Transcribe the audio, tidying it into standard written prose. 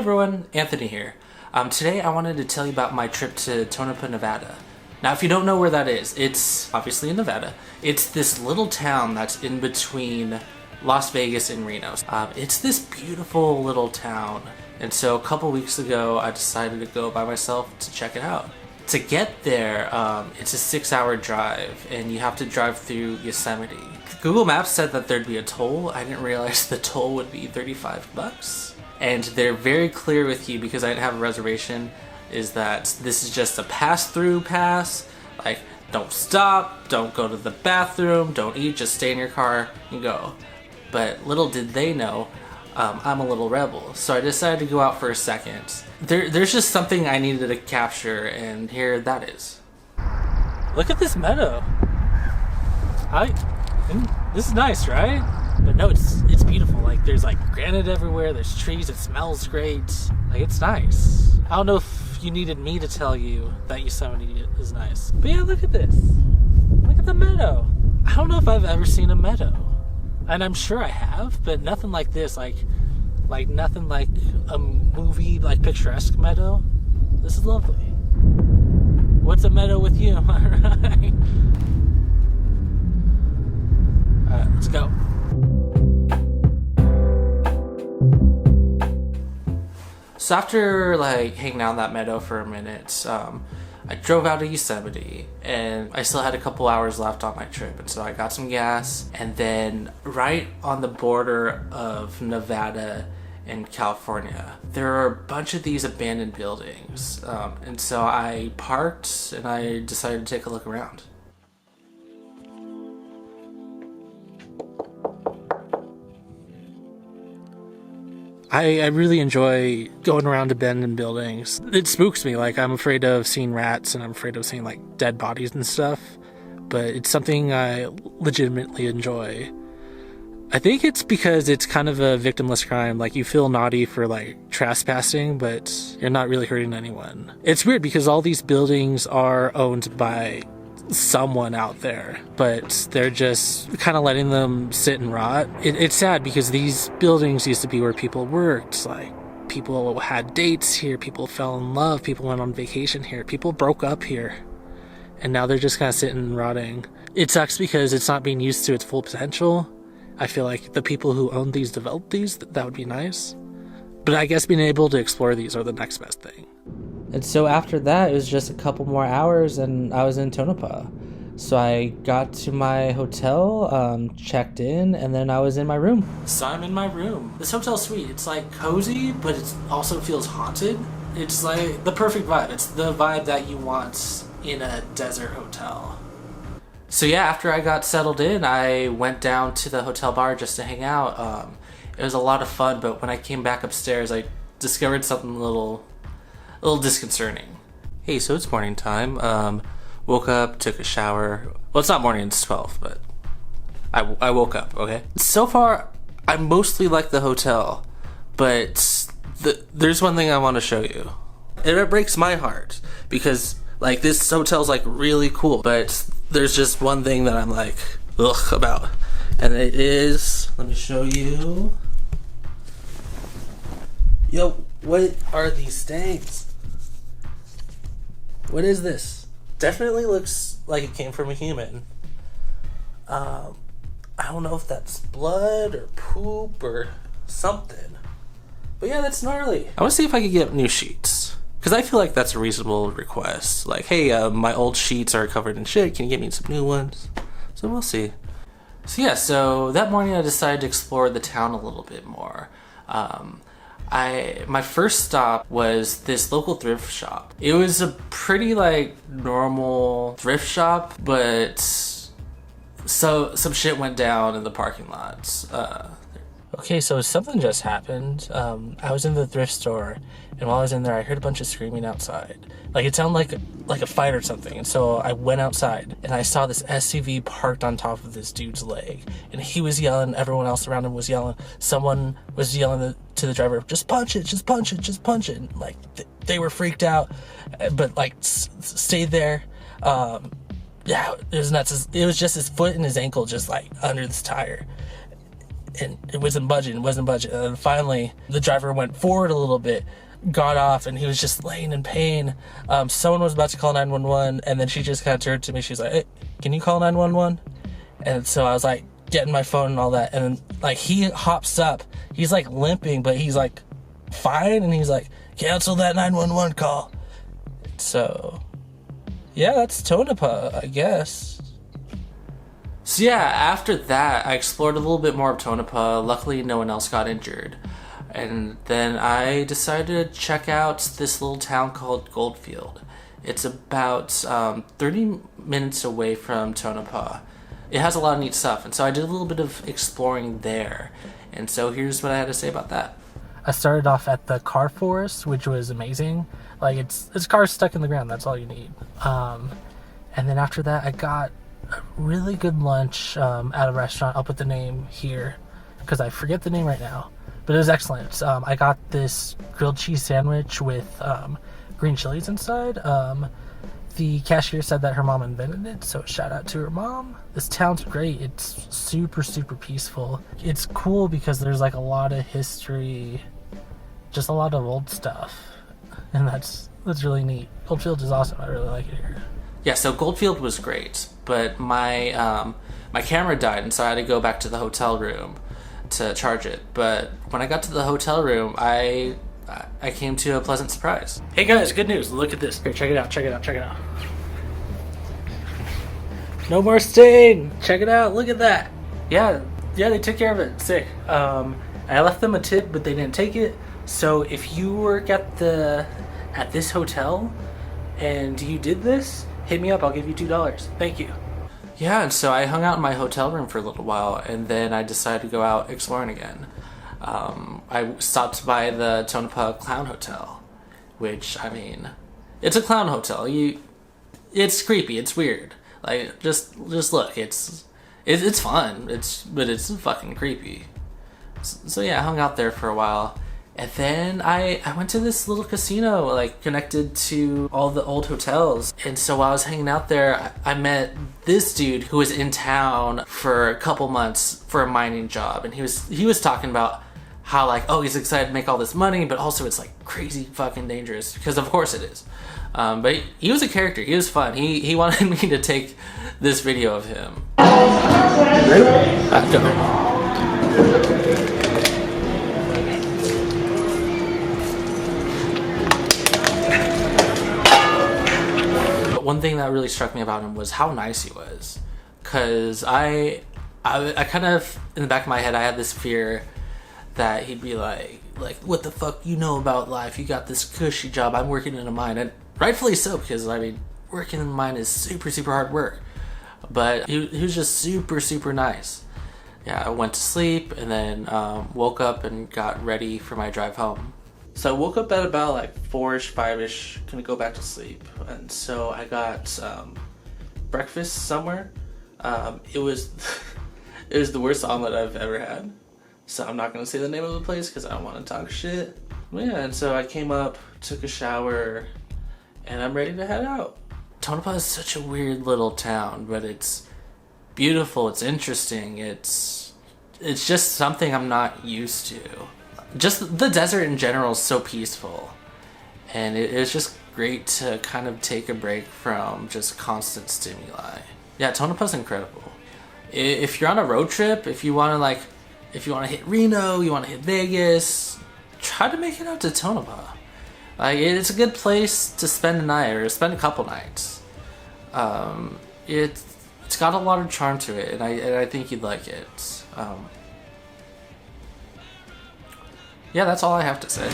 everyone, Anthony here. Today I wanted to tell you about my trip to Tonopah, Nevada. Now if you don't know where that is, it's obviously in Nevada. It's this little town that's in between Las Vegas and Reno. It's this beautiful little town, and so a couple weeks ago I decided to go by myself to check it out. To get there, it's a 6-hour drive, and you have to drive through Yosemite. Google Maps said that there'd be a toll. I didn't realize the toll would be $35. And they're very clear with you, because I didn't have a reservation, is that this is just a pass-through pass. Like, don't stop, don't go to the bathroom, don't eat, just stay in your car and go. But little did they know, I'm a little rebel, so I decided to go out for a second. There's just something I needed to capture, and here that is. Look at this meadow. This is nice, right? But no, it's beautiful. Like, there's like granite everywhere, there's trees, it smells great. Like, it's nice. I don't know if you needed me to tell you that Yosemite is nice. But yeah, look at this. Look at the meadow. I don't know if I've ever seen a meadow. And I'm sure I have, but nothing like this. Like nothing like a movie, like picturesque meadow. This is lovely. What's a meadow with you? Alright, let's go. So after like hanging out in that meadow for a minute, I drove out of Yosemite, and I still had a couple hours left on my trip, and so I got some gas, and then right on the border of Nevada and California, there are a bunch of these abandoned buildings, and so I parked and I decided to take a look around. I really enjoy going around abandoned buildings. It spooks me. Like, I'm afraid of seeing rats, and I'm afraid of seeing like dead bodies and stuff, but it's something I legitimately enjoy. I think it's because it's kind of a victimless crime. Like, you feel naughty for like trespassing, but you're not really hurting anyone. It's weird because all these buildings are owned by someone out there, but they're just kind of letting them sit and rot. It's sad because these buildings used to be where people worked. Like, people had dates here, people fell in love, people went on vacation here, people broke up here, and now they're just kind of sitting and rotting. It sucks because it's not being used to its full potential. I feel like the people who own these, developed these, that would be nice, but I guess being able to explore these are the next best thing. And so after that, it was just a couple more hours and I was in Tonopah. So I got to my hotel, checked in, and then I was in my room. So I'm in my room. This hotel's sweet. It's like cozy, but it also feels haunted. It's like the perfect vibe. It's the vibe that you want in a desert hotel. So yeah, after I got settled in, I went down to the hotel bar just to hang out. It was a lot of fun, but when I came back upstairs, I discovered something a little disconcerting. Hey, so it's morning time. Woke up, took a shower. Well, it's not morning, it's 12, but I woke up, okay? So far, I mostly like the hotel, but there's one thing I want to show you. It breaks my heart, because like, this hotel's like really cool, but there's just one thing that I'm like, ugh, about. And it is, let me show you. Yo, what are these stains? What is this? Definitely looks like it came from a human. I don't know if that's blood or poop or something. But yeah, that's gnarly. I want to see if I could get new sheets, because I feel like that's a reasonable request. Like, hey, my old sheets are covered in shit. Can you get me some new ones? So we'll see. So yeah, so that morning I decided to explore the town a little bit more. My first stop was this local thrift shop. It was a pretty like normal thrift shop, but so some shit went down in the parking lots. Okay, so something just happened. I was in the thrift store, and while I was in there, I heard a bunch of screaming outside. Like, it sounded like a fight or something. And so I went outside, and I saw this SUV parked on top of this dude's leg, and he was yelling. Everyone else around him was yelling. Someone was yelling to the driver, "Just punch it! Just punch it! Just punch it!" And, like, they were freaked out, but like stayed there. Yeah, it was nuts. It was just his foot and his ankle just like under this tire. and it wasn't budging, And then finally, the driver went forward a little bit, got off, and he was just laying in pain. Someone was about to call 911, and then she just kind of turned to me. She's like, "Hey, can you call 911?" And so I was like, getting my phone and all that, and then like he hops up. He's like limping, but he's like fine, and he's like, "Cancel that 911 call." So yeah, that's Tonopah, I guess. So yeah, after that, I explored a little bit more of Tonopah. Luckily, no one else got injured. And then I decided to check out this little town called Goldfield. It's about 30 minutes away from Tonopah. It has a lot of neat stuff, and so I did a little bit of exploring there. And so here's what I had to say about that. I started off at the car forest, which was amazing. Like, it's cars stuck in the ground, that's all you need. And then after that, I got a really good lunch at a restaurant. I'll put the name here because I forget the name right now, but it was excellent. I got this grilled cheese sandwich with green chilies inside. The cashier said that her mom invented it, so shout out to her mom. This town's great. It's super, super peaceful. It's cool because there's like a lot of history, just a lot of old stuff, and that's really neat. Goldfield is awesome. I really like it here. Yeah, so Goldfield was great, but my camera died, and so I had to go back to the hotel room to charge it. But when I got to the hotel room, I came to a pleasant surprise. Hey guys, good news! Look at this. Here, check it out. Check it out. Check it out. No more stain. Check it out. Look at that. Yeah, they took care of it. Sick. I left them a tip, but they didn't take it. So if you work at this hotel and you did this, hit me up. I'll give you $2. Thank you. Yeah, and so I hung out in my hotel room for a little while, and then I decided to go out exploring again. I stopped by the Tonopah Clown Hotel, which, I mean, it's a clown hotel. It's creepy. It's weird. Like, just look. It's fun. But it's fucking creepy. So yeah, I hung out there for a while. And then I went to this little casino, like, connected to all the old hotels. And so while I was hanging out there, I met this dude who was in town for a couple months for a mining job. And he was talking about how, like, oh, he's excited to make all this money, but also it's, like, crazy fucking dangerous. Because of course it is. But he was a character. He was fun. He wanted me to take this video of him. Go. One thing that really struck me about him was how nice he was, because I kind of, in the back of my head, I had this fear that he'd be like, what the fuck you know about life? You got this cushy job. I'm working in a mine, and rightfully so, because I mean, working in a mine is super, super hard work. But he was just super, super nice. Yeah, I went to sleep and then woke up and got ready for my drive home. So I woke up at about like 4-ish, 5-ish, gonna go back to sleep. And so I got breakfast somewhere. It was the worst omelet I've ever had. So I'm not gonna say the name of the place because I don't want to talk shit. Yeah, and so I came up, took a shower, and I'm ready to head out. Tonopah is such a weird little town, but it's beautiful, it's interesting, it's just something I'm not used to. Just the desert in general is so peaceful, and it's just great to kind of take a break from just constant stimuli. Yeah, Tonopah's incredible. If you're on a road trip, if you want to hit Reno, you want to hit Vegas, try to make it out to Tonopah. Like, it's a good place to spend a night or spend a couple nights. It's got a lot of charm to it, and I think you'd like it. Yeah, that's all I have to say.